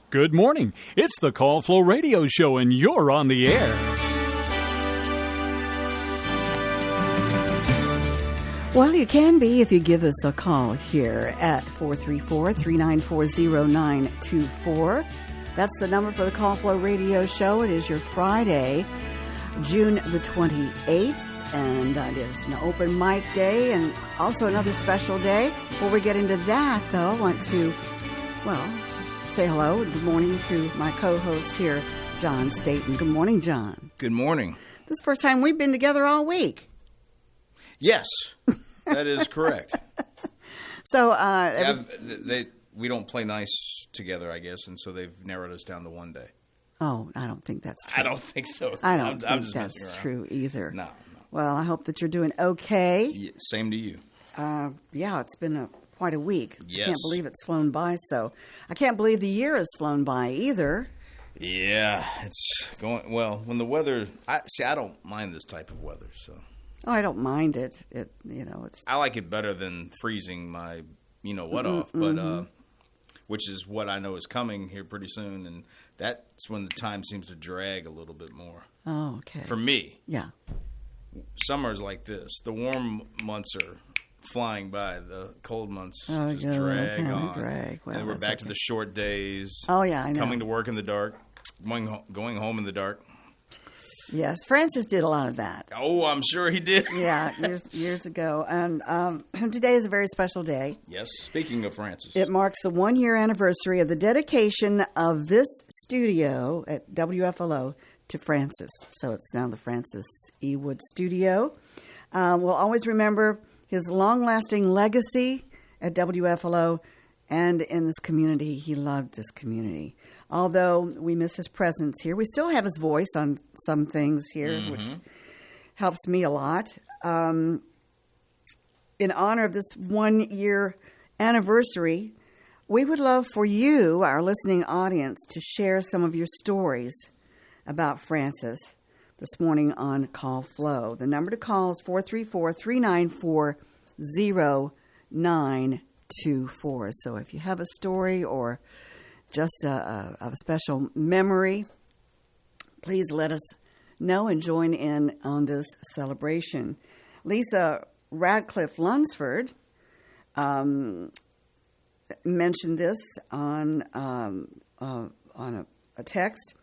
Good morning. It's the Call Flow Radio Show, and you're on the air. Well, you can be if you give us a call here at 434-394-0924. That's the number for the Call Flow Radio Show. It is your Friday, June the 28th, and it is an open mic day and also another special day. Before we get into that, though, I want to, say hello and good morning to my co-host here, John Staten. Good morning, John. Good morning. This is the first time we've been together all week. Yes, that is correct. So, we don't play nice together, I guess, and so they've narrowed us down to one day. Oh, I don't think that's true. I don't think so. I don't I'm think just that's true either. No. Well, I hope that you're doing okay. Yeah, same to you. Yeah, it's been quite a week. Yes. I can't believe it's flown by. So I can't believe the year has flown by either. Yeah, it's going well. When the weather, I don't mind this type of weather. So. Oh, I don't mind it. It's. I like it better than freezing my, off, but which is what I know is coming here pretty soon, and that's when the time seems to drag a little bit more. Oh, okay. For me. Yeah. Summer's like this. The warm months are flying by. The cold months just yeah, drag on. Well, and we're back to the short days. Oh, yeah, I know. Coming to work in the dark. Going home in the dark. Yes, Francis did a lot of that. Oh, I'm sure he did. Yeah, years ago. And today is a very special day. Yes, speaking of Francis. It marks the 1-year anniversary of the dedication of this studio at WFLO to Francis. So it's now the Francis E. Wood Studio. We'll always remember his long-lasting legacy at WFLO and in this community. He loved this community. Although we miss his presence here, we still have his voice on some things here, which helps me a lot. In honor of this 1-year anniversary, we would love for you, our listening audience, to share some of your stories about Francis this morning on Call Flow. The number to call is 434-394-0924. So if you have a story or just a special memory, please let us know and join in on this celebration. Lisa Radcliffe Lunsford mentioned this on a text.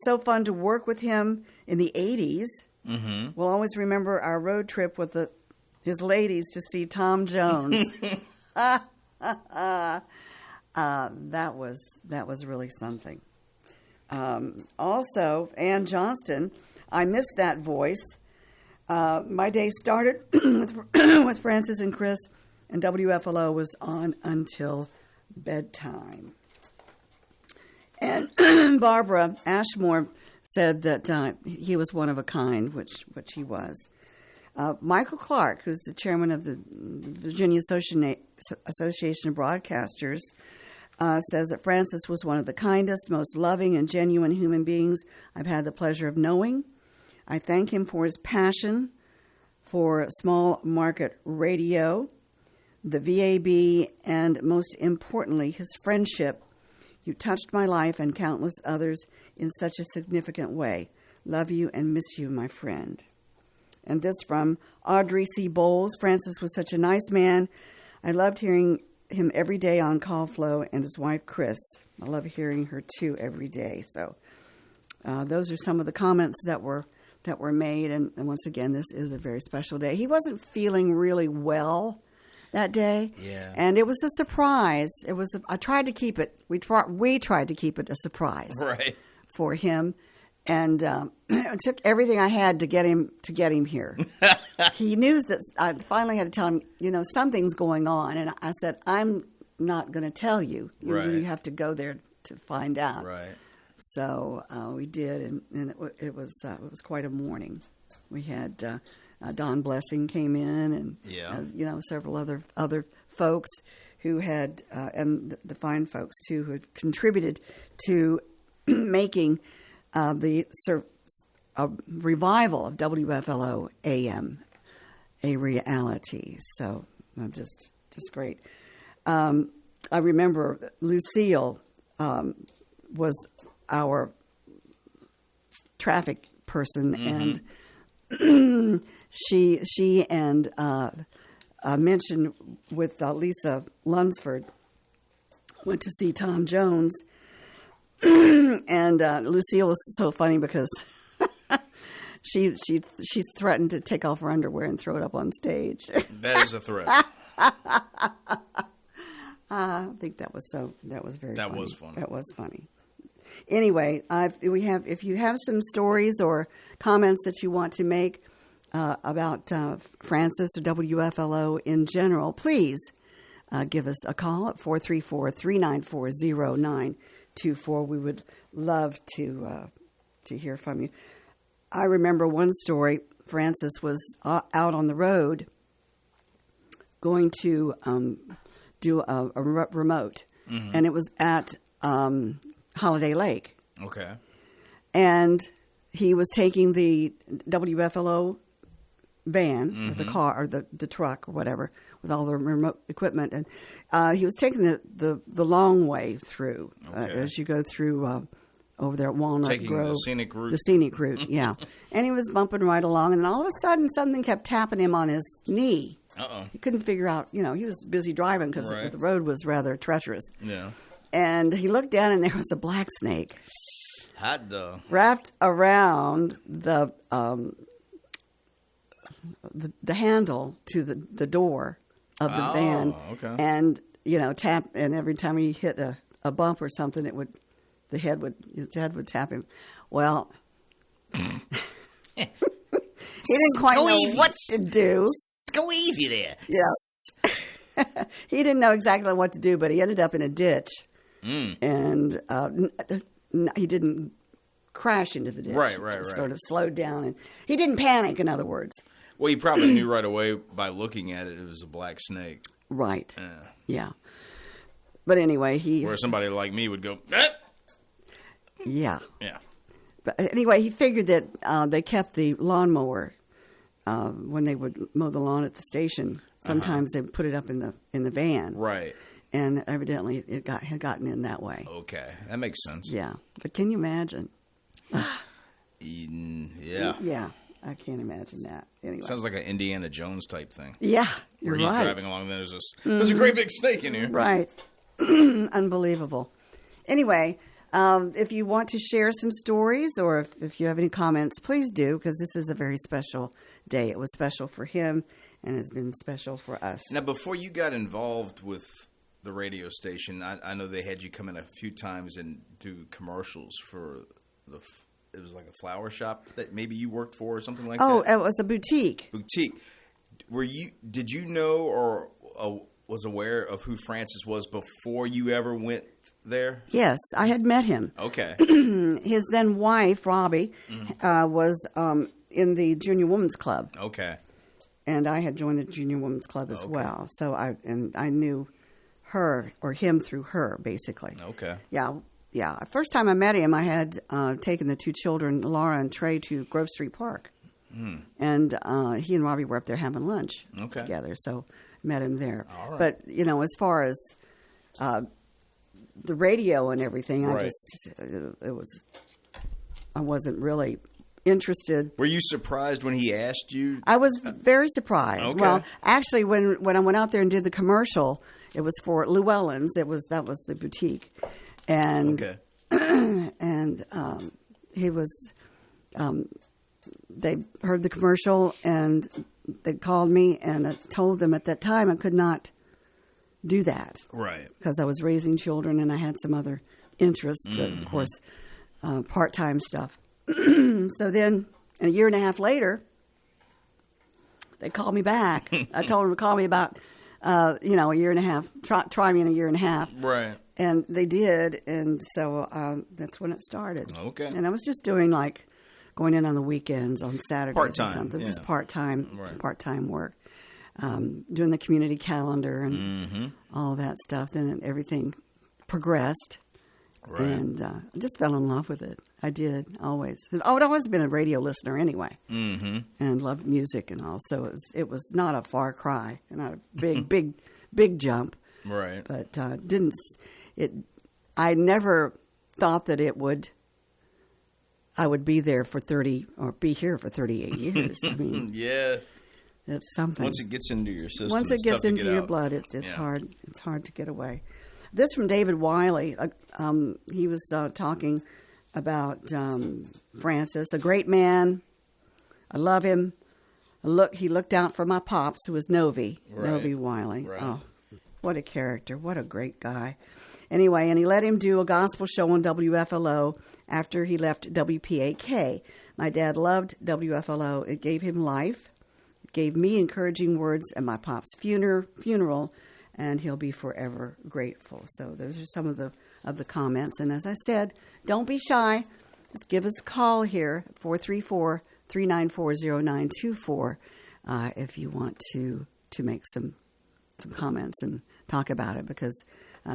So fun to work with him in the 80s. Mm-hmm. We'll always remember our road trip with his ladies to see Tom Jones. That was really something. Also, Ann Johnston, I miss that voice. My day started with Francis and Chris, and WFLO was on until bedtime. And Barbara Ashmore said that he was one of a kind, which he was. Michael Clark, who's the chairman of the Virginia Association of Broadcasters, says that Francis was one of the kindest, most loving, and genuine human beings I've had the pleasure of knowing. I thank him for his passion for small market radio, the VAB, and most importantly, his friendship. You touched my life and countless others in such a significant way. Love you and miss you, my friend. And this from Audrey C. Bowles. Francis was such a nice man. I loved hearing him every day on Call Flow, and his wife, Chris. I love hearing her, too, every day. So those are some of the comments that were made. And once again, this is a very special day. He wasn't feeling really well that day. Yeah. And it was a surprise. I tried to keep it. We tried to keep it a surprise. Right. For him. And it took everything I had to get him here. He knew that I finally had to tell him, something's going on. And I said, I'm not going to tell you. Right. You have to go there to find out. Right. So we did, and it was quite a morning. We had Don Blessing came in, and several other folks who had, and the fine folks too, who had contributed to making the revival of WFLO AM a reality. So just great. I remember Lucille was our traffic person, and she and mentioned with Lisa Lunsford went to see Tom Jones, and Lucille was so funny because she threatened to take off her underwear and throw it up on stage. That is a threat. I think that was very That funny. was funny. That was funny. Anyway, if you have some stories or comments that you want to make about Francis or WFLO in general, please give us a call at 434-394-0924. We would love to hear from you. I remember one story. Francis was out on the road going to do a remote, and it was at Holiday Lake. Okay. And he was taking the WFLO van, or the car, or the truck, or whatever, with all the remote equipment, and he was taking the long way through as you go through over there at Walnut Taking Grove. the scenic route. The scenic route, yeah. And he was bumping right along, and then all of a sudden, something kept tapping him on his knee. Uh-oh. He couldn't figure out, he was busy driving because Right. the road was rather treacherous. Yeah. And he looked down, and there was a black snake Hot dog. wrapped around the handle to the door of the van. Okay. And tap, and every time he hit a bump or something, his head would tap him. Well, he didn't quite know what to do. Squeeze there. Yeah. He didn't know exactly what to do, but he ended up in a ditch. And he didn't crash into the ditch. Right. He sort of slowed down, and he didn't panic, in other words. Well, he probably knew right away by looking at it was a black snake. Right. Yeah. Yeah. But anyway, Where somebody like me would go, eh! Yeah. Yeah. But anyway, he figured that they kept the lawnmower when they would mow the lawn at the station. Sometimes they would put it up in the van. Right. And evidently it had gotten in that way. Okay. That makes sense. Yeah. But can you imagine? Yeah. Yeah. I can't imagine that. Anyway. Sounds like an Indiana Jones type thing. Yeah, you're Where he's right. driving along, there's a great big snake in here. Right. Unbelievable. Anyway, if you want to share some stories or if you have any comments, please do, because this is a very special day. It was special for him and has been special for us. Now, before you got involved with the radio station, I know they had you come in a few times and do commercials for it was like a flower shop that maybe you worked for or something like that? Oh, it was a boutique. Boutique. Did you know or was aware of who Francis was before you ever went there? Yes, I had met him. Okay. His then wife, Robbie, was in the Junior Women's Club. Okay. And I had joined the Junior Women's Club as well. So I knew her or him through her, basically. Okay. Yeah. First time I met him, I had taken the two children, Laura and Trey, to Grove Street Park. And he and Robbie were up there having lunch together. So met him there. All right. But, as far as the radio and everything, Right. I wasn't really interested. Were you surprised when he asked you? I was very surprised. Okay. Well, actually, when I went out there and did the commercial, it was for Llewellyn's. That was the boutique, and Okay. and he was. They heard the commercial and they called me, and I told them at that time I could not do that Right. because I was raising children and I had some other interests, of course, part-time stuff. So then, a year and a half later, they called me back. I told them to call me about, a year and a half. Try me in a year and a half, Right. and they did. And so that's when it started. Okay. And I was just doing going in on the weekends, on Saturdays Part-time, or something, just yeah. part-time work. Doing the community calendar and all that stuff. Then everything progressed. Right. And I just fell in love with it. I did, always. I'd always been a radio listener anyway, and loved music and all. So it was not a far cry, not a big jump. Right. But I never thought that I would be there for 30 or be here for 38 years. I mean, Yeah. it's something. Once it gets into your system, Once it it's gets tough to into get your out. blood, it's Yeah. hard. It's hard to get away. This from David Wiley. He was talking about Francis, a great man. I love him. He looked out for my pops, who was Novi Wiley. Right. Oh, what a character! What a great guy. Anyway, and he let him do a gospel show on WFLO after he left WPAK. My dad loved WFLO. It gave him life. It gave me encouraging words at my pop's funeral, and he'll be forever grateful. So those are some of the comments. And as I said, don't be shy. Let's give us a call here, 434-394-0924, if you want to make some comments and talk about it, because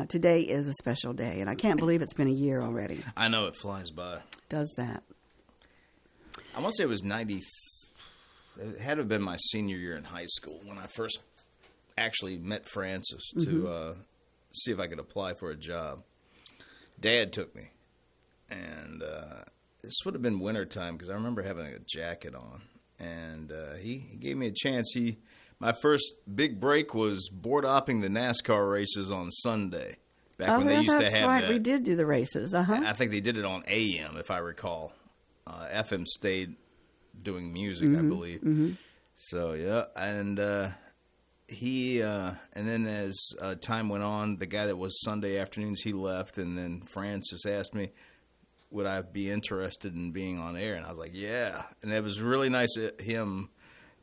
today is a special day, and I can't believe it's been a year already. I know, it flies by. Does that? I want to say it was 90. It had to have been my senior year in high school when I first actually met Francis to see if I could apply for a job. Dad took me, and this would have been wintertime because I remember having a jacket on, and he gave me a chance. My first big break was board opping the NASCAR races on Sunday, back when they used to have that's right. that. We did do the races. I think they did it on AM, if I recall. FM stayed doing music, I believe. Mm-hmm. So yeah, and and then as time went on, the guy that was Sunday afternoons, he left, and then Francis asked me, would I be interested in being on air? And I was like, yeah. And it was really nice of him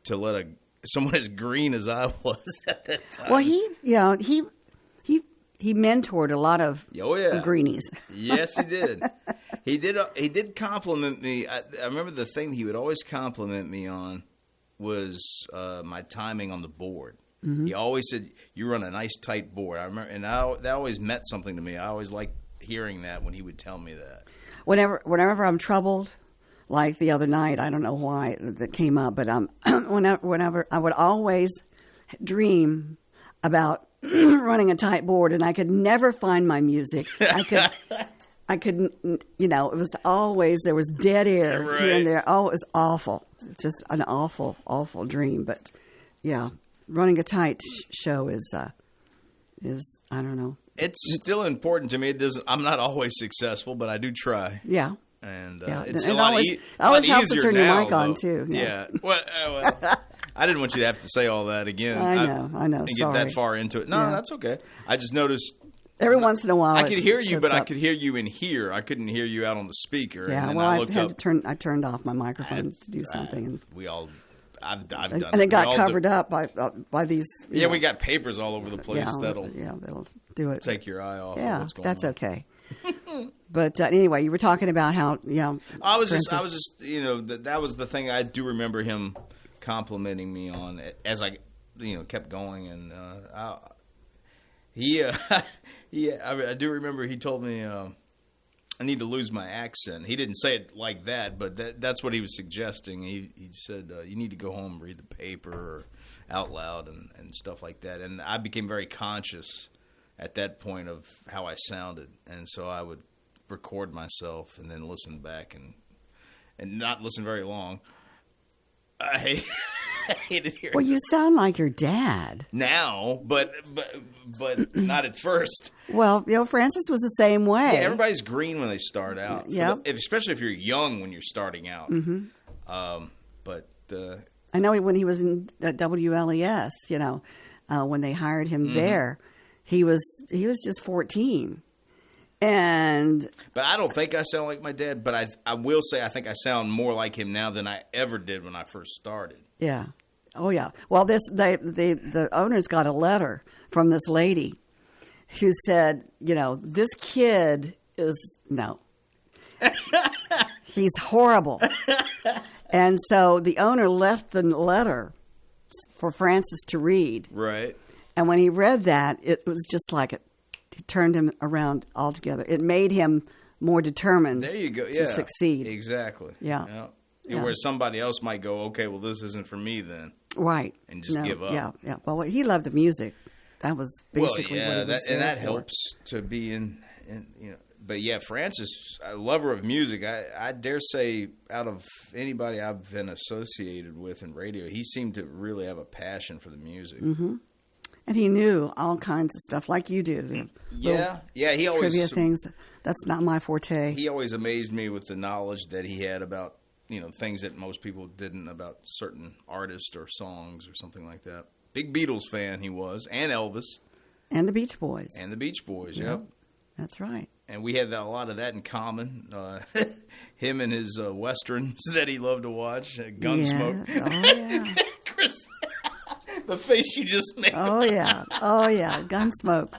to let someone as green as I was at that time. Well, he mentored a lot of greenies. Yes, he did. He did compliment me. I remember the thing he would always compliment me on was my timing on the board. Mm-hmm. He always said, "You run a nice tight board." I remember, and that always meant something to me. I always liked hearing that when he would tell me that. Whenever I'm troubled, like the other night, I don't know why that came up, but whenever I would always dream about running a tight board, and I could never find my music. I couldn't, it was always, there was dead air here and there. Oh, it was awful. It's just an awful, awful dream. But yeah, running a tight show is I don't know. It's still important to me. I'm not always successful, but I do try. Yeah. And yeah. it's and a lot, always lot helps to easier turn now, your mic on, though. too. Yeah. Well, I didn't want you to have to say all that again. I know. And Sorry. get that far into it. No, that's okay. I just noticed. Every once in a while, I could hear you, but I could hear you in here. I couldn't hear you out on the speaker. Yeah, and well, I turned off my microphone to do something, and I've done, and it got covered up by these. Yeah, we got papers all over the place. That'll do it. Take your eye off. Yeah, of what's going that's on. okay. But anyway, you were talking about how I was just that was the thing. I do remember him complimenting me on as I kept going, and I do remember he told me I need to lose my accent. He didn't say it like that, but that's what he was suggesting. He said you need to go home and read the paper out loud and stuff like that. And I became very conscious at that point of how I sounded, and so I would record myself and then listen back and not listen very long. I hated hearing. Well, you sound like your dad now, but not at first. Well, Francis was the same way. Yeah, everybody's green when they start out. Yeah, especially if you're young when you're starting out. Mm-hmm. But I know when he was in WLES, when they hired him there, he was just 14. But I don't think I sound like my dad. But I will say I think I sound more like him now than I ever did when I first started. Yeah. Oh yeah. Well, the owners got a letter from this lady who said, this kid he's horrible. And so the owner left the letter for Francis to read. Right. And when he read that, it was just like it turned him around altogether. It made him more determined there you go. to succeed. Exactly. Yeah. Where somebody else might go, okay, well, this isn't for me then. Right. And just give up. Yeah, yeah. Well, he loved the music. That was basically what he was there and that for. helps to be in And but yeah, Francis, a lover of music. I dare say, out of anybody I've been associated with in radio, he seemed to really have a passion for the music. Mm-hmm. And he knew all kinds of stuff, like you do. Yeah. He always trivia things. That's not my forte. He always amazed me with the knowledge that he had about things that most people didn't about certain artists or songs or something like that. Big Beatles fan he was, and Elvis, and the Beach Boys. Yep. That's right. And we had a lot of that in common. Him and his westerns that he loved to watch, Gunsmoke. Yeah. Oh, yeah. Chris, the face you just made. Oh, yeah. Gunsmoke.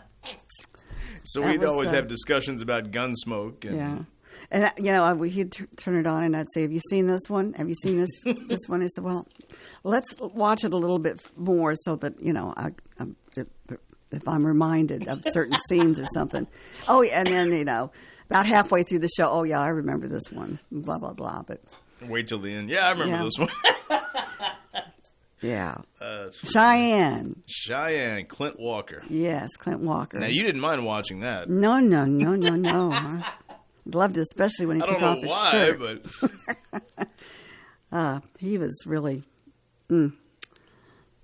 So we'd always have discussions about Gunsmoke. And, And, he'd turn it on, and I'd say, have you seen this one? Have you seen this one? He said, well, let's watch it a little bit more so that, if I'm reminded of certain scenes or something. Oh, yeah, and then, about halfway through the show, oh, yeah, I remember this one, blah, blah, blah. But wait till the end. Yeah, I remember this one. Yeah. Cheyenne, Clint Walker. Yes, Clint Walker. Now, you didn't mind watching that. No. I'd loved it, especially when he took off his shirt. I don't know why, but... he was really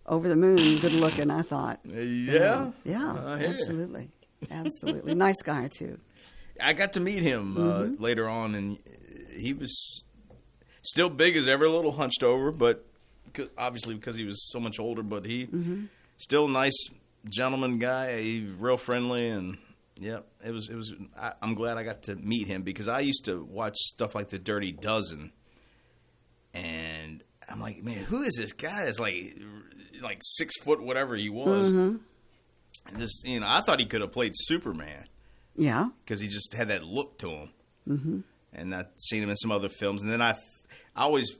over the moon, good looking, I thought. Yeah? Absolutely. Absolutely. Nice guy, too. I got to meet him later on, and he was still big as ever, a little hunched over, but obviously because he was so much older, but he still a nice gentleman guy, real friendly, and it was. I'm glad I got to meet him because I used to watch stuff like The Dirty Dozen, and I'm like, man, who is this guy that's like 6 foot whatever he was? And this, I thought he could have played Superman. Yeah, because he just had that look to him. And I'd seen him in some other films, and then I always,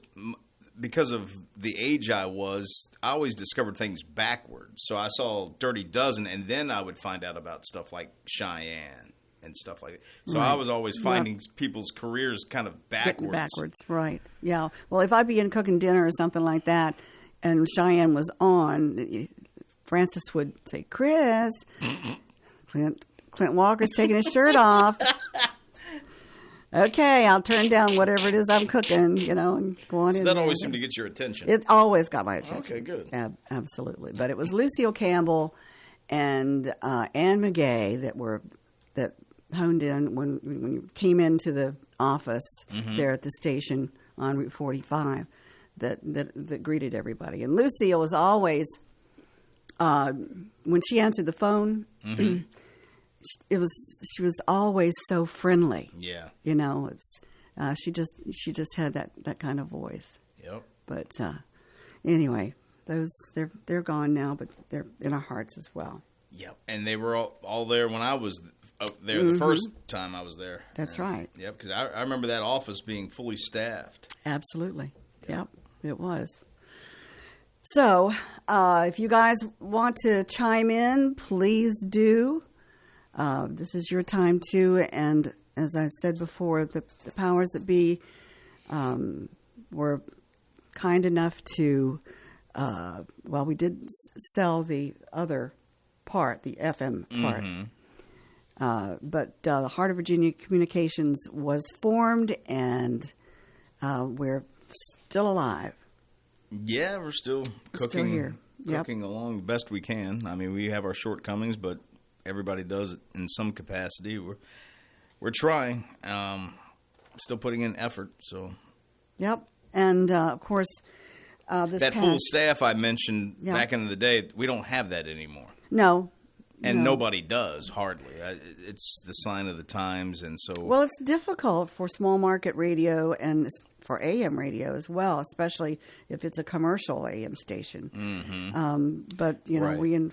because of the age I always discovered things backwards. So I saw Dirty Dozen, and then I would find out about stuff like Cheyenne and stuff like that. So I was always finding people's careers kind of backwards. Backwards, right. Yeah. Well, if I'd be in cooking dinner or something like that, and Cheyenne was on, Francis would say, Chris, Clint Walker's taking his shirt off. Okay, I'll turn down whatever it is I'm cooking, and go on in that there. always seemed to get your attention. It always got my attention. Okay, good. Absolutely. But it was Lucille Campbell and Ann McGay that honed in when you came into the office there at the station on Route 45 that greeted everybody. And Lucille was always, when she answered the phone, she was always so friendly. Yeah. She just had that kind of voice. Yep. But anyway, they're gone now, but they're in our hearts as well. Yep. And they were all there when I was there the first time I was there. That's right. Yep. Because I remember that office being fully staffed. Absolutely. Yep, it was. So, if you guys want to chime in, please do. This is your time too, and as I said before, the powers that be were kind enough to. We did sell the other part, the FM part, but the Heart of Virginia Communications was formed, and we're still alive. Yeah, we're still cooking, still here. Cooking along the best we can. I mean, we have our shortcomings, but everybody does it in some capacity. We're trying, still putting in effort. So, yep, and of course, full staff I mentioned back in the day, we don't have that anymore. No, and nobody does hardly. It's the sign of the times, and so it's difficult for small market radio and for AM radio as well, especially if it's a commercial AM station. But we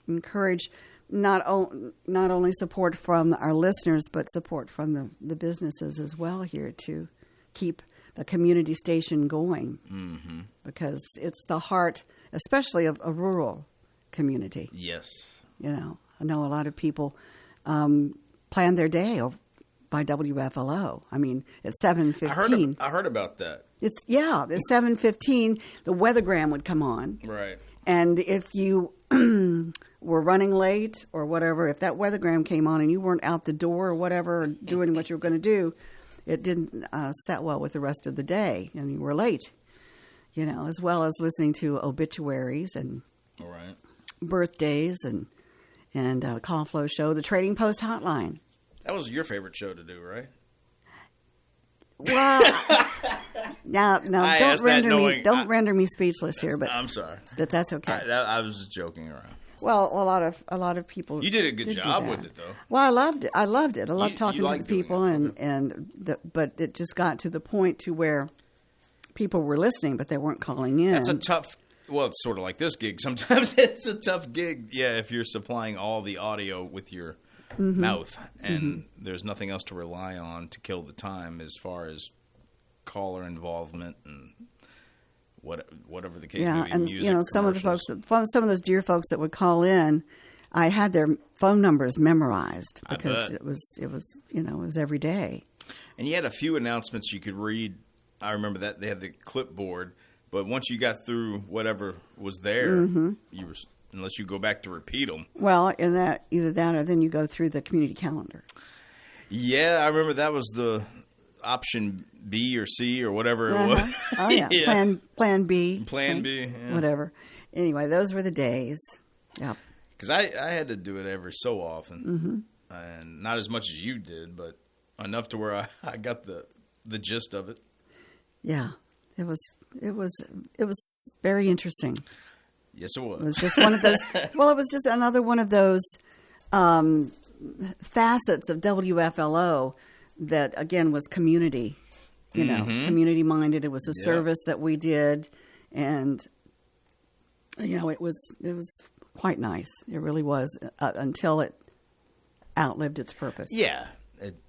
encourage. Not only support from our listeners, but support from the businesses as well here to keep the community station going, because it's the heart, especially of a rural community. Yes. I know a lot of people plan their day by WFLO. I mean, it's 7:15. I heard about that. It's 7:15. The weathergram would come on. Right. And if you were running late or whatever, if that weathergram came on and you weren't out the door or whatever, doing what you were going to do, it didn't set well with the rest of the day, and you were late. As well as listening to obituaries and All right. birthdays and Call Flow Show, the Trading Post Hotline. That was your favorite show to do, right? Well, now I don't asked that knowing- render me speechless here, but I'm sorry. that's okay. I was just joking around. Well, a lot of people. You did a good did do job that. with it, though. Well, I loved it. I loved You talking to like the doing people, it. but it just got to the point to where people were listening, but they weren't calling in. That's a tough. Well, it's sort of like this gig. Sometimes it's a tough gig. Yeah, if you're supplying all the audio with your mouth, and there's nothing else to rely on to kill the time as far as caller involvement and whatever the case may be. And music, some of the folks, commercials. some of those dear folks that would call in, I had their phone numbers memorized because bet. it was every day. And you had a few announcements you could read. I remember that they had the clipboard, but once you got through whatever was there, you were, unless you go back to repeat them. Well, in that either that or then you go through the community calendar. Yeah, I remember that was the option B or C or whatever it was. Oh yeah, Plan B. Plan B, yeah. Whatever. Anyway, those were the days. Yep. Because I had to do it every so often, and not as much as you did, but enough to where I got the gist of it. Yeah, it was very interesting. Yes, it was. It was just one of those. Well, it was just another one of those facets of WFLO that again was community. Community minded. It was a service that we did, and it was quite nice. It really was until it outlived its purpose. Yeah,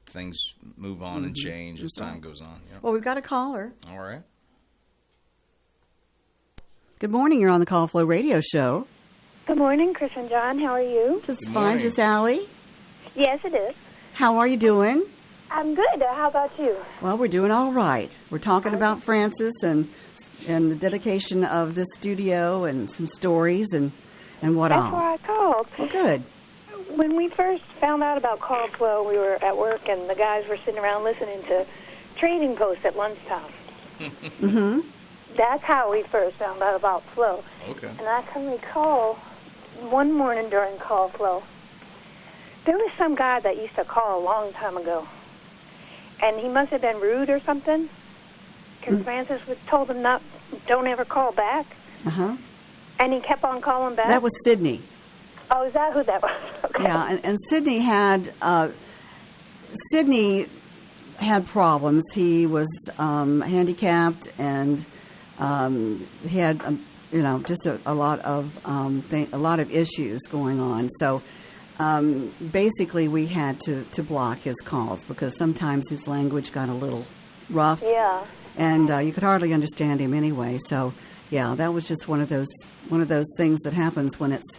things move on and change as time goes on. Yep. Well, we've got a caller. All right. Good morning. You're on the Call Flow Radio Show. Good morning, Chris and John. How are you? Just Good fine. morning. Is this Allie? Yes, it is. How are you doing? I'm good. How about you? Well, we're doing all right. We're talking about Francis and the dedication of this studio and some stories and what That's all. why I called. Well, good. When we first found out about Call Flow, we were at work and the guys were sitting around listening to Trading Post at lunchtime. Mm-hmm. That's how we first found out about Flow. Okay. And I can recall one morning during Call Flow, there was some guy that used to call a long time ago. And he must have been rude or something, because Francis told him don't ever call back. Uh-huh. And he kept on calling back. That was Sydney. Oh, is that who that was? Okay. Yeah, and Sydney had problems. He was handicapped, and he had just a lot of issues going on. So basically, we had to block his calls because sometimes his language got a little rough. Yeah. And you could hardly understand him anyway. So yeah, that was just one of those things that happens when it's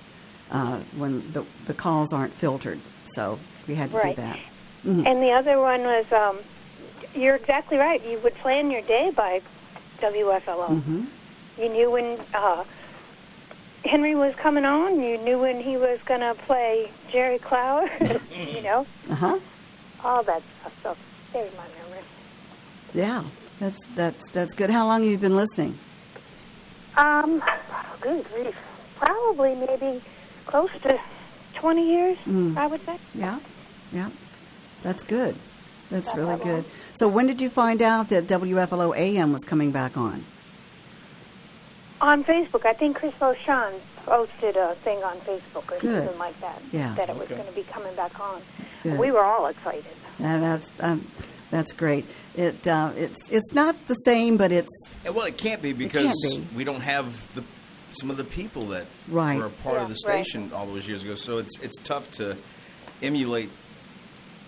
when the calls aren't filtered. So we had to do that. Mm-hmm. And the other one was, you're exactly right. You would plan your day by WFLO. Mm-hmm. You knew when Henry was coming on. You knew when he was going to play Jerry Clower. Uh-huh. All that stuff stayed in my memory. Yeah, that's good. How long have you been listening? Good grief. Probably maybe close to 20 years, I would say. Yeah. That's good. That's really that long. good. So when did you find out that WFLO AM was coming back on? On Facebook. I think Chris Beauchamp posted a thing on Facebook or Good. something like that, Yeah. that it was going to be coming back on. Good. We were all excited. That's great. It's not the same, but it's Well, it can't be because be. we don't have some of the people that Right. were a part of the right. station all those years ago. So it's tough to emulate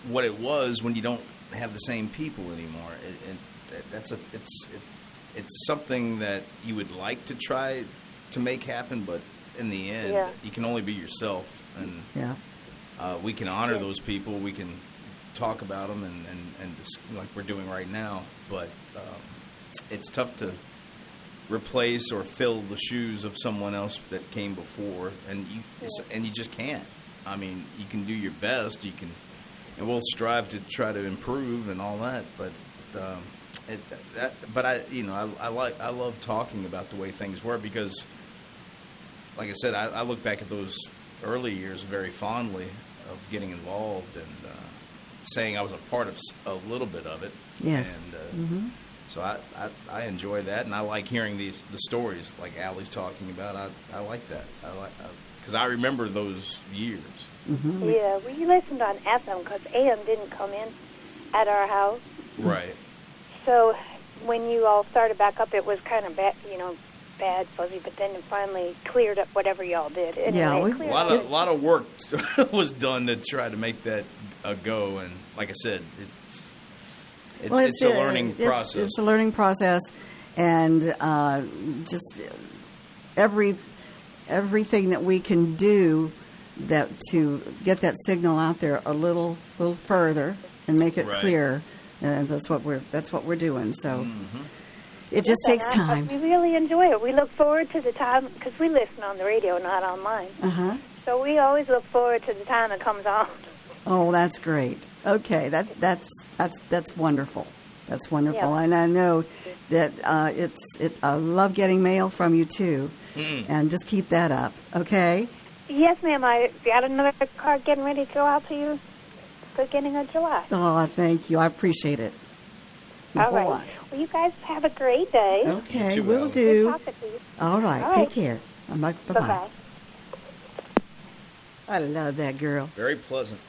what it was when you don't have the same people anymore. It's something that you would like to try to make happen, but in the end, you can only be yourself. And we can honor those people. We can talk about them and just, like we're doing right now. But it's tough to replace or fill the shoes of someone else that came before, and you just can't. I mean, you can do your best, and we'll strive to try to improve and all that, but I love talking about the way things were, because, like I said, I look back at those early years very fondly of getting involved and saying I was a part of a little bit of it. Yes. And so I enjoy that, and I like hearing the stories like Allie's talking about. I like that. Because I remember those years. Mm-hmm. Yeah, we listened on FM because AM didn't come in at our house. Right. So when you all started back up, it was kind of bad, bad, fuzzy, but then it finally cleared up whatever y'all did. Anyway, a lot of work was done to try to make that go, and like I said, it's a learning process. It's a learning process, and just everything that we can do to get that signal out there a little further and make it clear. And that's what we're doing. So it just takes time. We really enjoy it. We look forward to the time, because we listen on the radio, not online. So we always look forward to the time it comes on. Oh, that's great. Okay, that's wonderful. That's wonderful, Yeah. And I know that I love getting mail from you too, and just keep that up. Okay. Yes, ma'am. I got another card getting ready to go out to you beginning of July. Oh, thank you. I appreciate it. All right. Well, you guys have a great day. Okay, too, we'll Ellen. do. Good talking to you. All right. All Take right. care. Bye-bye. Bye-bye. I love that girl. Very pleasant.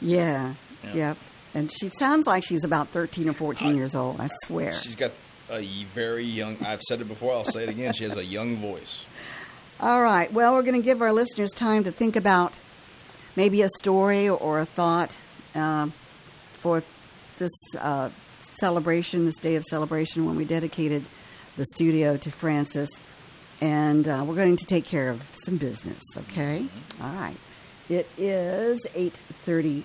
Yeah. Yep. And she sounds like she's about 13 or 14 years old, I swear. She's got a very young, I've said it before, I'll say it again, she has a young voice. All right. Well, we're going to give our listeners time to think about maybe a story or a thought for this celebration, this day of celebration when we dedicated the studio to Francis. And we're going to take care of some business, okay? All right. It is 8:36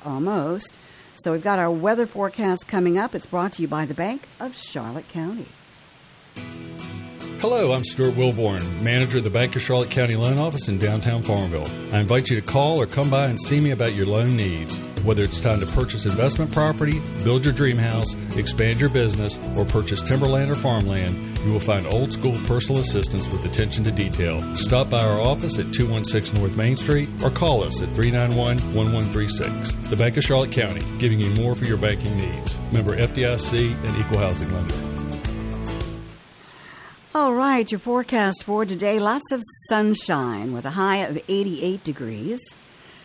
almost. So we've got our weather forecast coming up. It's brought to you by the Bank of Charlotte County. Hello, I'm Stuart Wilborn, manager of the Bank of Charlotte County Loan Office in downtown Farmville. I invite you to call or come by and see me about your loan needs. Whether it's time to purchase investment property, build your dream house, expand your business, or purchase timberland or farmland, you will find old school personal assistance with attention to detail. Stop by our office at 216 North Main Street or call us at 391-1136. The Bank of Charlotte County, giving you more for your banking needs. Member FDIC and Equal Housing Lender. All right, your forecast for today, lots of sunshine with a high of 88 degrees.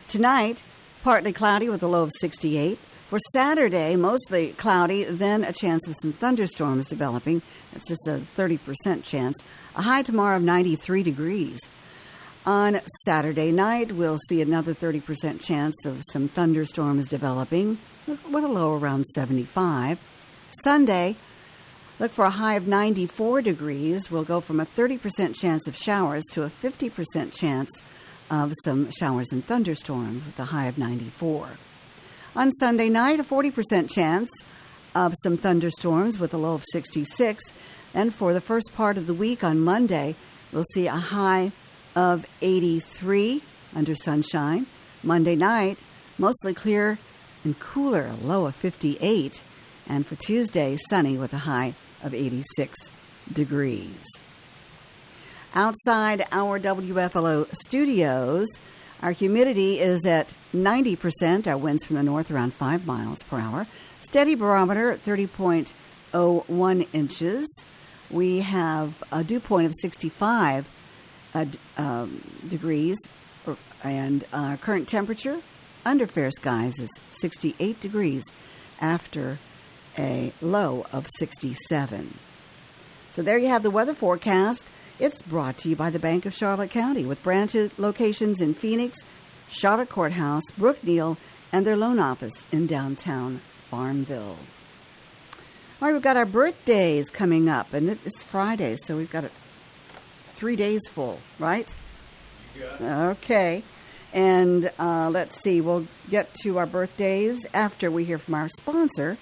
Tonight, partly cloudy with a low of 68. For Saturday, mostly cloudy, then a chance of some thunderstorms developing. It's just a 30% chance. A high tomorrow of 93 degrees. On Saturday night, we'll see another 30% chance of some thunderstorms developing with a low around 75. Sunday, look for a high of 94 degrees. We'll go from a 30% chance of showers to a 50% chance of some showers and thunderstorms with a high of 94. On Sunday night, a 40% chance of some thunderstorms with a low of 66. And for the first part of the week on Monday, we'll see a high of 83 under sunshine. Monday night, mostly clear and cooler, a low of 58. And for Tuesday, sunny with a high of 86 degrees. Outside our WFLO studios, our humidity is at 90%. Our winds from the north around 5 miles per hour. Steady barometer at 30.01 inches. We have a dew point of 65 degrees, and our current temperature under fair skies is 68 degrees after a low of 67. So there you have the weather forecast. It's brought to you by the Bank of Charlotte County with branch locations in Phoenix, Charlotte Courthouse, Brookneal, and their loan office in downtown Farmville. All right, we've got our birthdays coming up, and it's Friday, so we've got 3 days full, right? Yeah. Okay. And let's see, we'll get to our birthdays after we hear from our sponsor.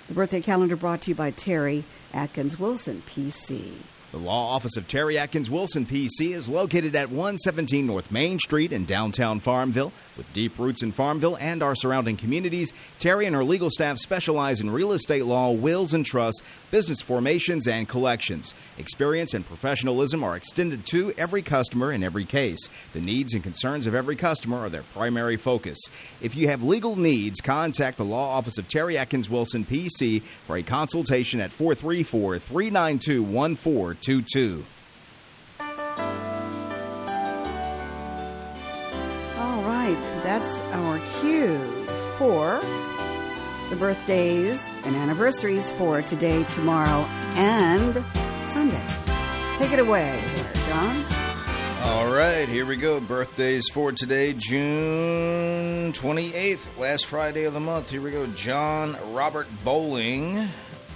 The birthday calendar brought to you by Terry Atkins Wilson, PC. The law office of Terry Atkins Wilson, PC, is located at 117 North Main Street in downtown Farmville. With deep roots in Farmville and our surrounding communities, Terry and her legal staff specialize in real estate law, wills and trusts, business formations, and collections. Experience and professionalism are extended to every customer in every case. The needs and concerns of every customer are their primary focus. If you have legal needs, contact the law office of Terry Atkins Wilson, PC, for a consultation at 434-392-1422. All right, that's our cue for the birthdays and anniversaries for today, tomorrow, and Sunday. Take it away, John. All right, here we go. Birthdays for today, June 28th, last Friday of the month. Here we go. John Robert Bowling.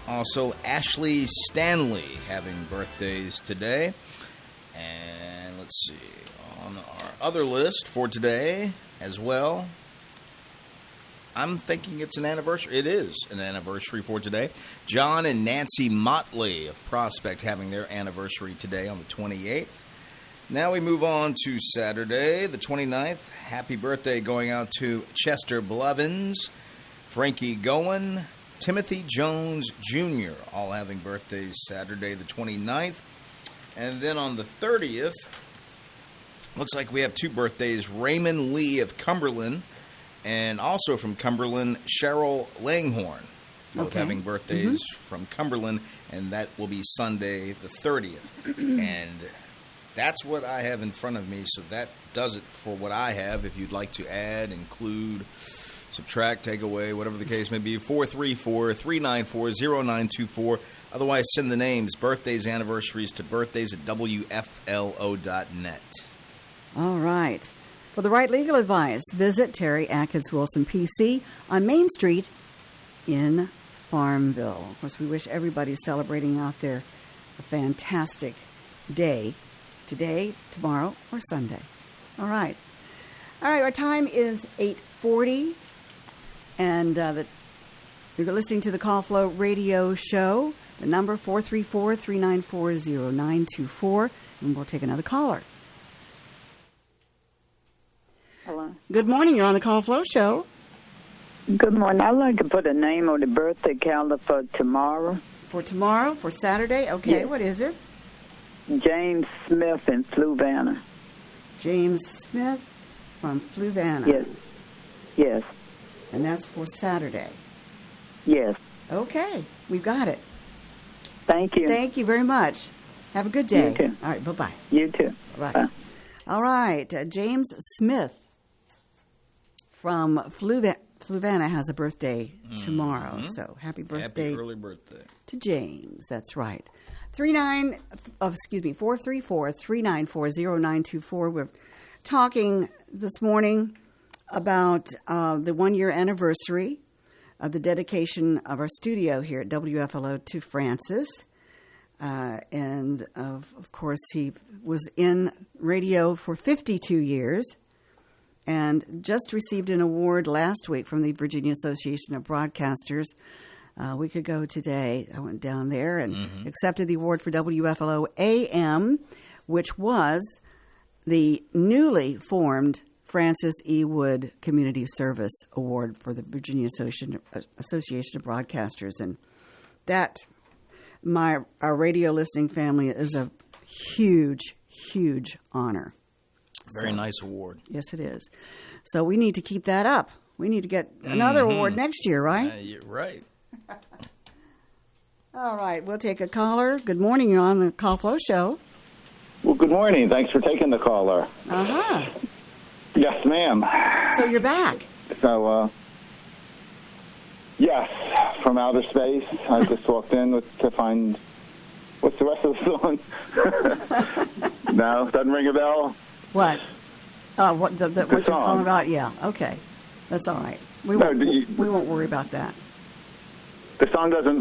Also, Ashley Stanley having birthdays today. And let's see, on our other list for today as well, I'm thinking it's an anniversary. It is an anniversary for today. John and Nancy Motley of Prospect having their anniversary today on the 28th. Now we move on to Saturday, the 29th. Happy birthday going out to Chester Blevins, Frankie Goen, Timothy Jones Jr., all having birthdays Saturday the 29th. And then on the 30th, looks like we have two birthdays. Raymond Lee of Cumberland, and also from Cumberland, Cheryl Langhorn, both having birthdays from Cumberland, and that will be Sunday the 30th. And that's what I have in front of me, so that does it for what I have. If you'd like to add, include, subtract, take away, whatever the case may be, 434-394-0924. Otherwise, send the names, birthdays, anniversaries to birthdays@wflo.net. All right. For the right legal advice, visit Terry Atkins Wilson, PC, on Main Street in Farmville. Of course, we wish everybody celebrating out there a fantastic day today, tomorrow, or Sunday. All right. All right, our time is 8:40. And you're listening to the Call Flow Radio Show. The number 434-394-0924. And we'll take another caller. Hello. Good morning. You're on the Call Flow Show. Good morning. I'd like to put a name on the birthday calendar for tomorrow. For tomorrow? For Saturday? Okay, Yes. What is it? James Smith in Fluvanna. James Smith from Fluvanna. Yes. Yes. And that's for Saturday. Yes. Okay, we've got it. Thank you. Thank you very much. Have a good day. You too. All right, bye-bye. You too. Right. Bye. All right, James Smith from Fluvanna has a birthday tomorrow, so happy birthday. Happy early birthday. To James, that's right. 434-394-0924. We're talking this morning about the one-year anniversary of the dedication of our studio here at WFLO to Francis. And, of course, he was in radio for 52 years and just received an award last week from the Virginia Association of Broadcasters. A week ago today, I went down there and accepted the award for WFLO AM, which was the newly formed Francis E. Wood Community Service Award for the Virginia Association of Broadcasters. And that, our radio listening family, is a huge, huge honor. Very nice award. Yes, it is. So we need to keep that up. We need to get another award next year, right? You're right. All right, we'll take a caller. Good morning. You're on the Call Flow Show. Well, good morning. Thanks for taking the caller. Uh-huh. Yes, ma'am. So you're back. So, yes, from outer space. I just walked in to find... What's the rest of the song? No? Doesn't ring a bell? What? What what you're song. calling about? Yeah, okay. That's all right. We No, won't worry about that. The song doesn't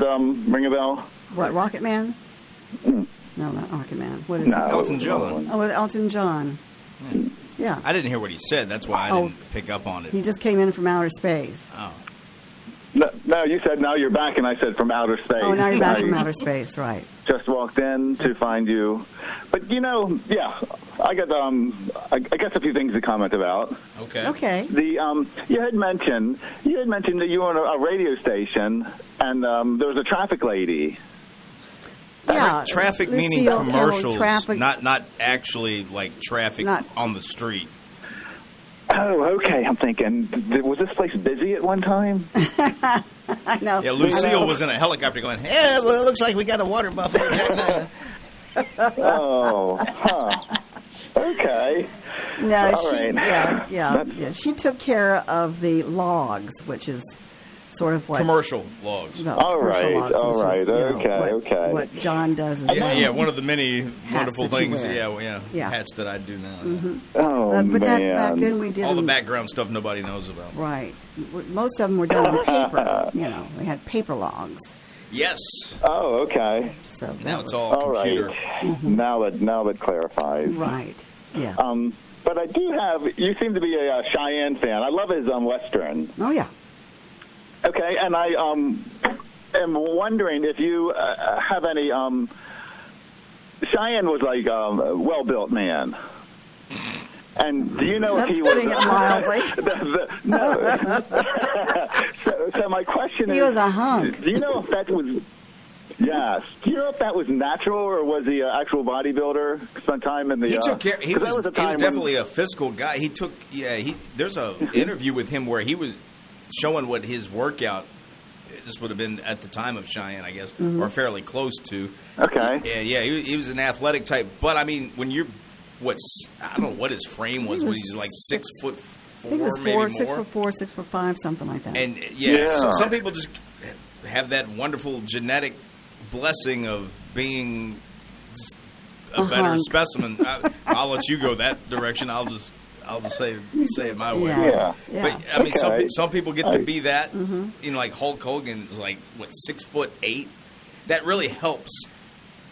ring a bell? What, Rocket Man? Mm. No, not Rocket Man. What is No. it? Elton John. Oh, with Elton John. Yeah. I didn't hear what he said. That's why I didn't pick up on He it. just came in from outer space. Oh. No, No, you said now you're back, and I said from outer space. Oh, now you're back from I outer space, right? Just walked in to find you, but I got I guess a few things to comment about. Okay. Okay. You had mentioned that you were on a radio station, and there was a traffic lady. Yeah, Traffic meaning Lucille commercials, traffic. not actually like traffic on the street. Oh, okay. I'm thinking, was this place busy at one time? I know. Yeah, Lucille was in a helicopter going, "Yeah, well, it looks like we got a water buffalo." Oh, huh. Okay. No, All she, right. yeah. She took care of the logs, which is sort of what Commercial logs. No, All commercial right, logs, all which right, is, okay. What John does is Yeah, one of the many wonderful that you things. wear. Yeah. Hats that I do now. Oh, but man. back then we did All the them- background stuff nobody knows about. Right. Most of them were done on paper. We had paper logs. Yes. Oh, okay. So Now that it's was- all All computer. right. Now that clarifies. right. Yeah. But I do have. You seem to be a Cheyenne fan. I love his Western. Oh yeah. Okay, and I am wondering if you have any. Cheyenne was like a well-built man. And do you know if That's he was? putting it mildly. No. so my question is, He was a hunk. Do you know if that was? Yes. Do you know if that was natural or was he an actual bodybuilder? Spent time in the. He took care. He was a time when- definitely a physical guy. He took. Yeah. There's a interview with him where he was showing what his workout. This would have been at the time of Cheyenne, I guess, or fairly close to. Okay. Yeah. He was an athletic type, but I mean, when you're, I don't know what his frame was. Was he like 6'4", I think it was maybe more? 6'4", 6'5", something like that. And Yeah. so some people just have that wonderful genetic blessing of being just a better hunk. specimen. I'll let you go that direction. I'll just say it my way. Yeah. But I mean, Okay. some people get to be that. Like Hulk Hogan is like 6'8". That really helps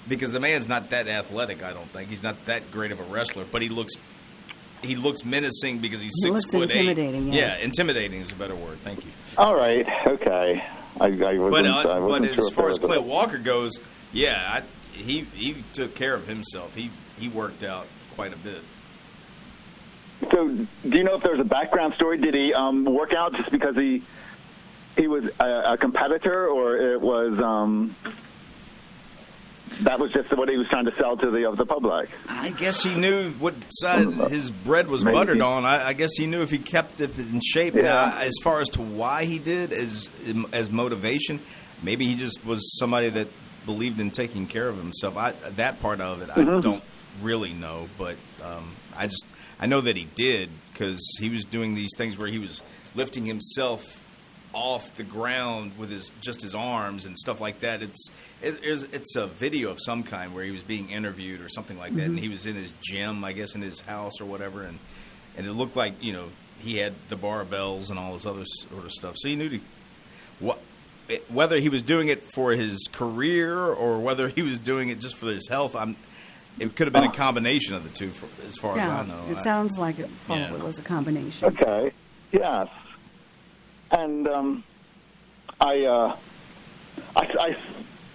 because the man's not that athletic. I don't think he's not that great of a wrestler, but he looks menacing because he's He 6'8". looks intimidating, Yeah, intimidating is a better word. Thank you. All right. Okay. I wasn't But sure as if far there as was Clint Walker goes, yeah, he took care of himself. He worked out quite a bit. So, do you know if there's a background story? Did he work out just because he was a competitor, or it was that was just what he was trying to sell to the public? I guess he knew what side his bread was Maybe. buttered on. I guess he knew if he kept it in shape. Yeah. Now, as far as to why he did as motivation, maybe he just was somebody that believed in taking care of himself. That part of it, I don't really know, but I know that he did because he was doing these things where he was lifting himself off the ground with his arms and stuff like that. It's a video of some kind where he was being interviewed or something like that, and he was in his gym, I guess, in his house or whatever, and it looked like he had the barbells and all this other sort of stuff. So he knew whether he was doing it for his career or whether he was doing it just for his health. It could have been a combination of the two, as far as I know. It sounds like it probably was a combination. Okay. Yes. And I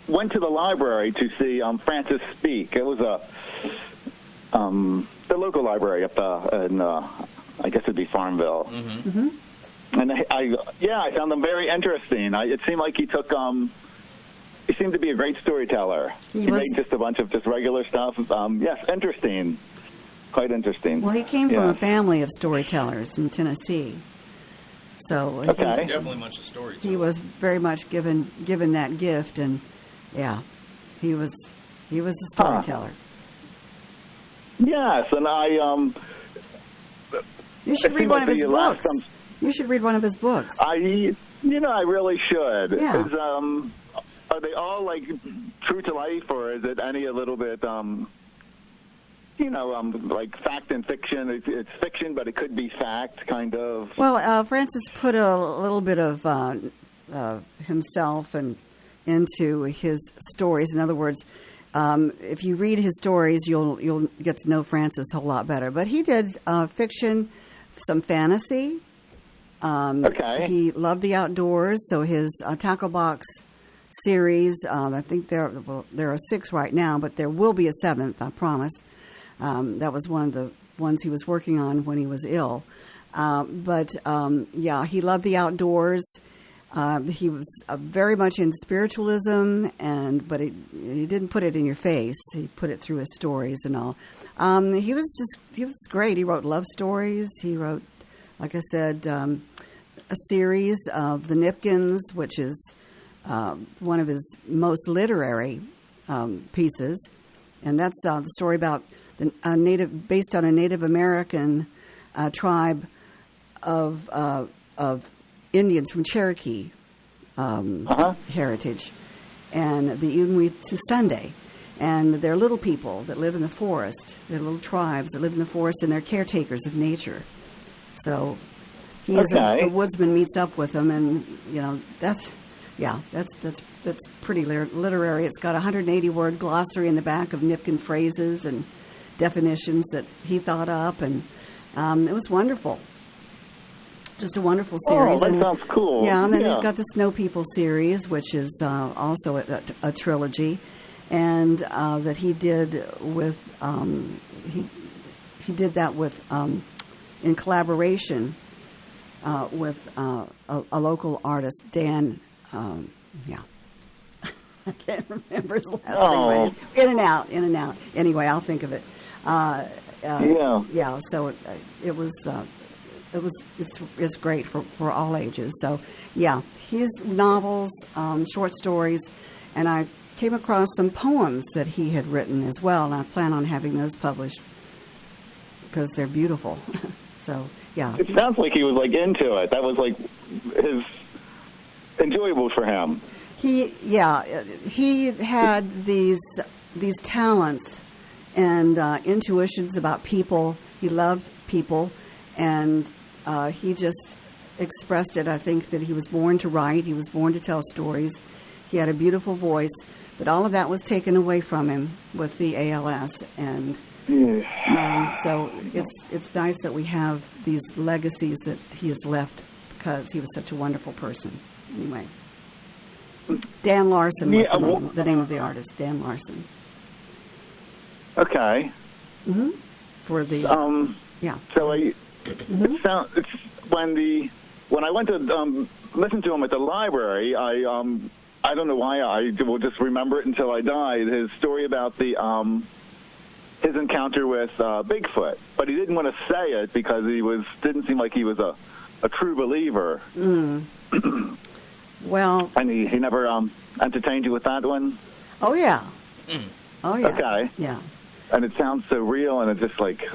went to the library to see Francis speak. It was the local library up in I guess it'd be Farmville. And I found them very interesting. It seemed like he took he seemed to be a great storyteller. He made just a bunch of just regular stuff. Yes, interesting. Quite interesting. Well, he came from a family of storytellers in Tennessee. So Definitely much of story. he was very much given that gift, and he was a storyteller. Yes, and You should read one of his books. You should read one of his books. I really should. Yeah. Are they all like true to life, or is it any a little bit, like fact and fiction? It's fiction, but it could be fact, kind of. Well, Francis put a little bit of himself into his stories. In other words, if you read his stories, you'll get to know Francis a whole lot better. But he did fiction, some fantasy, Okay. He loved the outdoors, so his tackle box series, I think there are 6 right now, but there will be a 7th, I promise. That was one of the ones he was working on when he was ill. Yeah, he loved the outdoors. He was very much into spiritualism, but he didn't put it in your face. He put it through his stories and all. He was great. He wrote love stories. He wrote, like I said, a series of the Nipkins, which is one of his most literary pieces, and that's the story about based on a Native American tribe of Indians from Cherokee heritage, and the Inuit-Sunday, and they're little people that live in the forest. They're little tribes that live in the forest, and they're caretakers of nature. So he is a woodsman meets up with them, and that's pretty literary. It's got a 180-word glossary in the back of Nipkin phrases and definitions that he thought up, and it was wonderful. Just a wonderful series. Oh, that sounds cool. Yeah, and then he's got the Snow People series, which is also a trilogy, and that he did with he did that with in collaboration with a local artist, Dan. I can't remember his last name. In and out. Anyway, I'll think of it. Yeah. So it was. It's great for all ages. So yeah, his novels, short stories, and I came across some poems that he had written as well, and I plan on having those published because they're beautiful. So yeah, it sounds like he was like into it. That was like his enjoyable for him. He had these talents and intuitions about people. He loved people, and he just expressed it. I think that he was born to write. He was born to tell stories. He had a beautiful voice, but all of that was taken away from him with the ALS. And so it's nice that we have these legacies that he has left because he was such a wonderful person. Anyway, Dan Larson was the name of the artist. Dan Larson. Okay. Mm-hmm. For the yeah. So it's when I went to listen to him at the library, I don't know why I will just remember it until I die. His story about his encounter with Bigfoot, but he didn't want to say it because didn't seem like he was a true believer. Mm. Well, and he never entertained you with that one. Oh yeah. Oh yeah. Okay. Yeah. And it sounds so real, and it's just like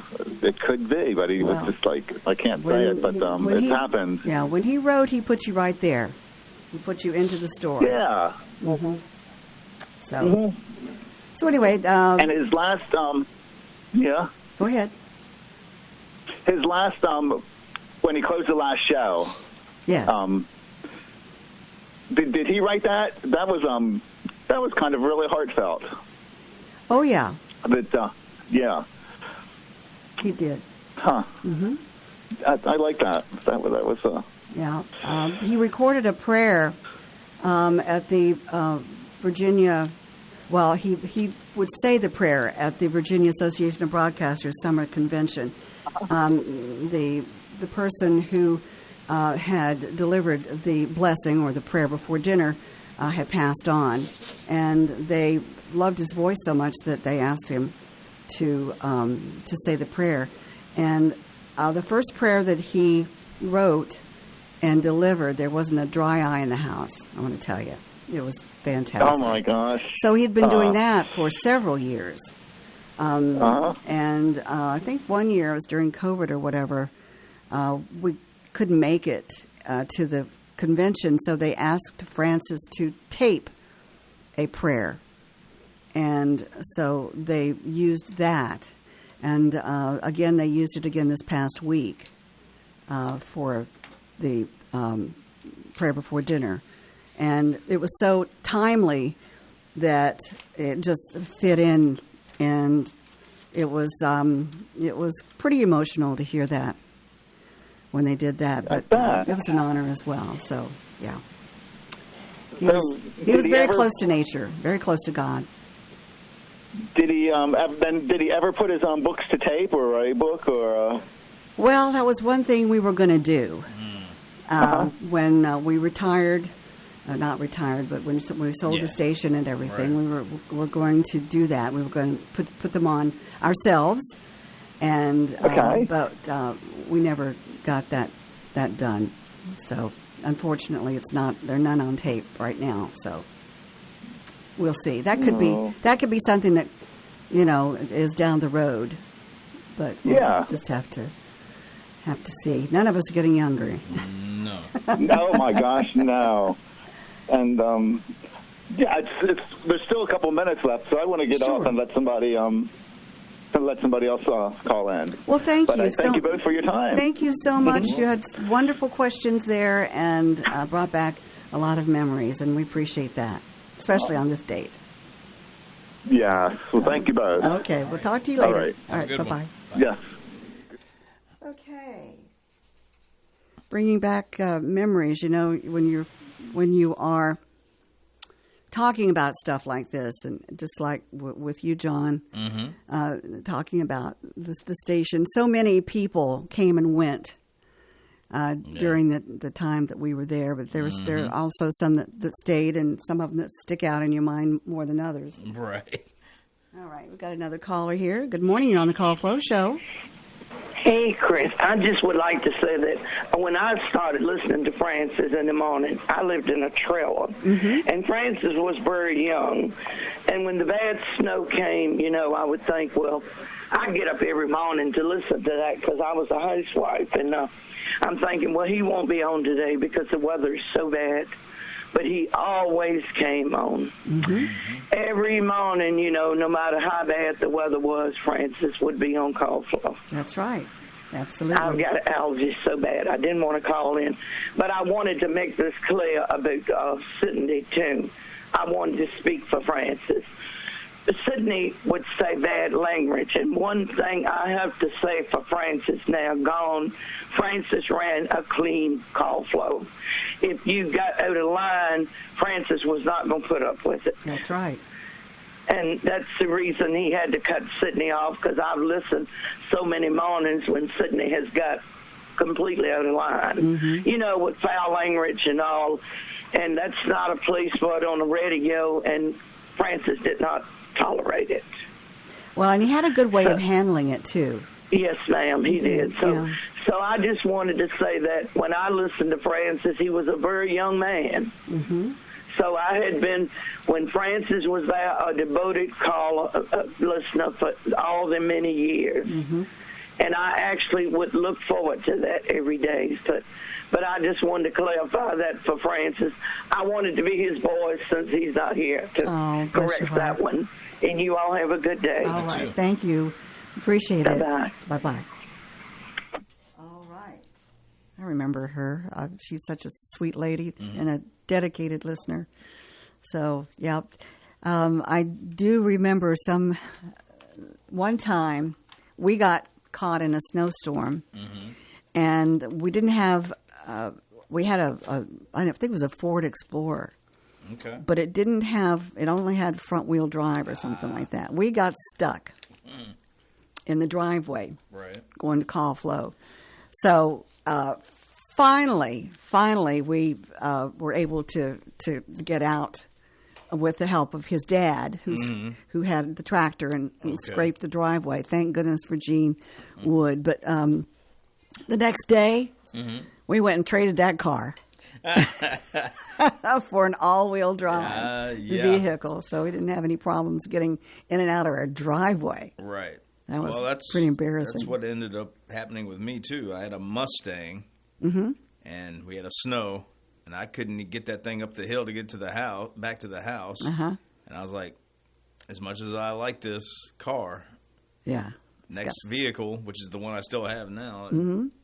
it could be, but he was just like, I can't say it, but it happened. Yeah, when he wrote, he put you right there. He put you into the story. Yeah. Mm-hmm. So anyway, and his last, yeah. Go ahead. His last, when he closed the last show. Yes. Did he write that? That was kind of really heartfelt. Oh yeah. But yeah. He did. Huh. Mm-hmm. I like that. That was. Yeah. He recorded a prayer at the Virginia. Well, he would say the prayer at the Virginia Association of Broadcasters Summer Convention. The person who had delivered the blessing or the prayer before dinner had passed on, and they loved his voice so much that they asked him to say the prayer. And the first prayer that he wrote and delivered, there wasn't a dry eye in the house. I want to tell you, it was fantastic. Oh my gosh! So he'd been doing that for several years, and I think one year it was during COVID or whatever. We couldn't make it to the convention, so they asked Francis to tape a prayer, and so they used that, and again they used it again this past week for the prayer before dinner, and it was so timely that it just fit in, and it was pretty emotional to hear that. when they did that. But it was an honor as well. So, yeah. He was very close to nature, very close to God. Did he ever put his books to tape or a book or? Well, that was one thing we were going to do when we retired. Not retired, but when we sold the station and everything, we were going to do that. We were going to put them on ourselves, and but we never got that done. So unfortunately, they're none on tape right now. So we'll see. That could be something that is down the road, but we'll just have to see. None of us are getting younger. No. Oh my gosh, no. And there's still a couple minutes left, so I want to get off and let somebody else call in. Well, thank you. Thank you both for your time. Thank you so much. You had wonderful questions there and brought back a lot of memories, and we appreciate that, especially on this date. Yeah. Well, thank you both. Okay. We'll talk to you later. All right. Bye-bye. Yes. Okay. Bringing back memories, when you are talking about stuff like this, and just like with you, John, talking about the station, so many people came and went during the time that we were there, but there are also some that stayed, and some of them that stick out in your mind more than others. Right. All right, we've got another caller here. Good morning. You're on the Call Flow Show. Hey, Chris, I just would like to say that when I started listening to Francis in the morning, I lived in a trailer, and Francis was very young. And when the bad snow came, I would think, well, I get up every morning to listen to that because I was a housewife. And I'm thinking, well, he won't be on today because the weather is so bad. But he always came on. Every morning, no matter how bad the weather was, Francis would be on Call Flow. That's right. Absolutely. I've got allergies so bad I didn't want to call in. But I wanted to make this clear about Sydney, too. I wanted to speak for Francis. Sydney would say bad language, and one thing I have to say for Francis now gone, Francis ran a clean Call Flow. If you got out of line, Francis was not going to put up with it. That's right. And that's the reason he had to cut Sydney off, because I've listened so many mornings when Sydney has got completely out of line, with foul language and all, and that's not a place for it on the radio, and Francis did not tolerate it. Well, and he had a good way of handling it, too. Yes, ma'am, he did. So I just wanted to say that when I listened to Francis, he was a very young man. So I had been, when Francis was there, a devoted listener for all the many years. And I actually would look forward to that every day. But I just wanted to clarify that for Francis. I wanted to be his voice since he's not here to correct that one. And you all have a good day. All right. Thank you. Appreciate it. Bye-bye. Bye-bye. All right. I remember her. She's such a sweet lady and a dedicated listener. So, yeah. I do remember one time we got caught in a snowstorm, and we didn't have we had I think it was a Ford Explorer. Okay. But it only had front wheel drive or something like that. We got stuck in the driveway going to Call Flow. So finally we were able to get out with the help of his dad, who had the tractor and scraped the driveway. Thank goodness for Gene Wood. But the next day, we went and traded that car for an all-wheel drive vehicle, so we didn't have any problems getting in and out of our driveway. Right. That was pretty embarrassing. That's what ended up happening with me, too. I had a Mustang, and we had a snow, and I couldn't get that thing up the hill to get to the house, back to the house. And I was like, as much as I like this car, next vehicle, which is the one I still have now,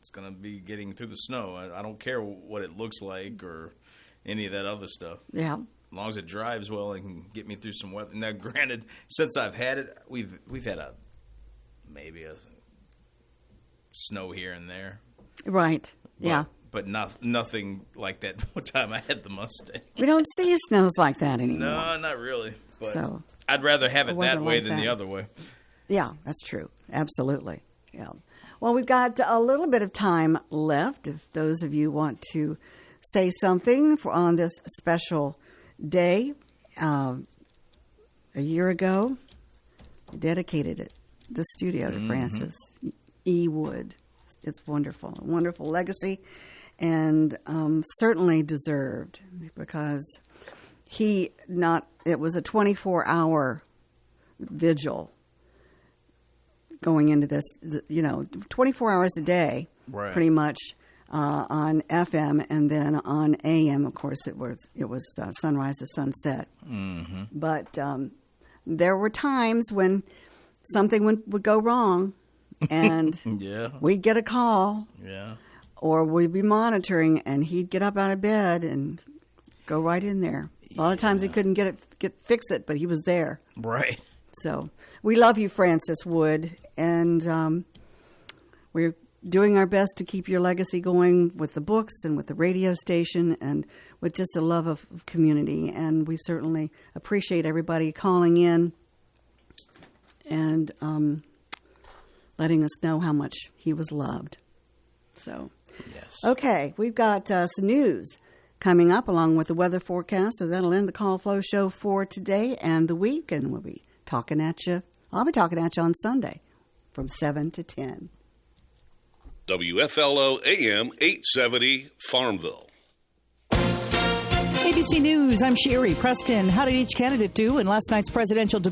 it's going to be getting through the snow. I don't care what it looks like or any of that other stuff. Yeah. As long as it drives well and can get me through some weather. Now, granted, since I've had it, we've had maybe a snow here and there. Right. Yeah. But nothing like that one time I had the Mustang. We don't see snows like that anymore. No, not really. But So, I'd rather have it that way like than that. the other way. Yeah, that's true. Absolutely. Yeah. Well, we've got a little bit of time left. If those of you want to say something on this special day, a year ago, I dedicated the studio to Francis E. Wood. It's wonderful, a wonderful legacy, and certainly deserved, because it was a 24-hour vigil going into this, 24 hours a day, Right. pretty much, on FM, and then on AM, of course, it was sunrise to sunset. Mm-hmm. But there were times when something would go wrong, and Yeah. we'd get a call, Yeah. or we'd be monitoring, and he'd get up out of bed and go right in there. A lot of times he couldn't fix it, but he was there. Right. So we love you, Francis Wood, and we're doing our best to keep your legacy going with the books and with the radio station and with just a love of community. And we certainly appreciate everybody calling in and letting us know how much he was loved. So, Yes. okay, we've got some news coming up along with the weather forecast. So that'll end the Call Flow show for today and the week. And we'll be talking at you. I'll be talking at you on Sunday from 7 to 10. WFLO AM 870 Farmville. ABC News, I'm Sherry Preston. How did each candidate do in last night's presidential debate?